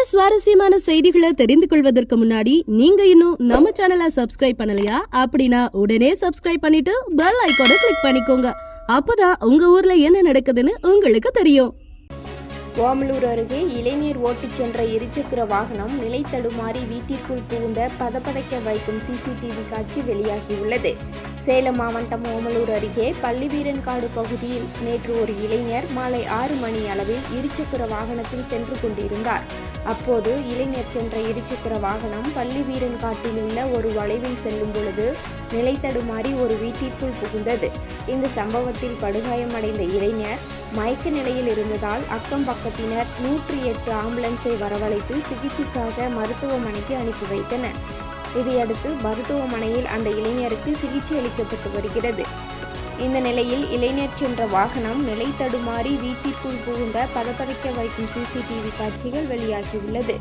சுவாரஸ்யமான செய்திகளை தெரிந்து கொள்வதற்கு முன்னாடி நீங்க இன்னும் நம்ம சேனலை சப்ஸ்கிரைப் பண்ணலையா? அப்படின்னா உடனே சப்ஸ்கிரைப் பண்ணிட்டு பெல் ஐகானை கிளிக் பண்ணிக்கோங்க. அப்பதான் உங்க ஊர்ல என்ன நடக்குதுன்னு உங்களுக்கு தெரியும். ஓமலூர் அருகே இளைஞர் ஓட்டிச் சென்ற இருசக்கர வாகனம் நிலை தடுமாறி வீட்டிற்குள் புகுந்த பதப்பதைக்க வைக்கும் சிசிடிவி காட்சி வெளியாகியுள்ளது. சேலம் மாவட்டம் ஓமலூர் அருகே பள்ளிவீரன்காடு பகுதியில் நேற்று ஒரு இளைஞர் மாலை 6 மணி அளவில் இருசக்கர வாகனத்தில் சென்று கொண்டிருந்தார். அப்போது இளைஞர் சென்ற இருசக்கர வாகனம் பள்ளிவீரன்காட்டில் உள்ள ஒரு வளைவில் செல்லும் பொழுது நிலை தடுமாறி ஒரு வீட்டிற்குள் புகுந்தது. இந்த சம்பவத்தில் படுகாயமடைந்த இளைஞர் மயக்க நிலையில் இருந்ததால் அக்கம் பக்கத்தினர் 108 ஆம்புலன்ஸை வரவழைத்து சிகிச்சைக்காக மருத்துவமனைக்கு அனுப்பி வைத்தனர். இதையடுத்து மருத்துவமனையில் அந்த இளைஞருக்கு சிகிச்சை அளிக்கப்பட்டு வருகிறது. இந்த நிலையில் இளைஞர் சென்ற வாகனம் நிலை தடுமாறி வீட்டிற்குள் புகுந்த பதப்பதைக்க வைக்கும் சிசிடிவி காட்சிகள் வெளியாகியுள்ளது.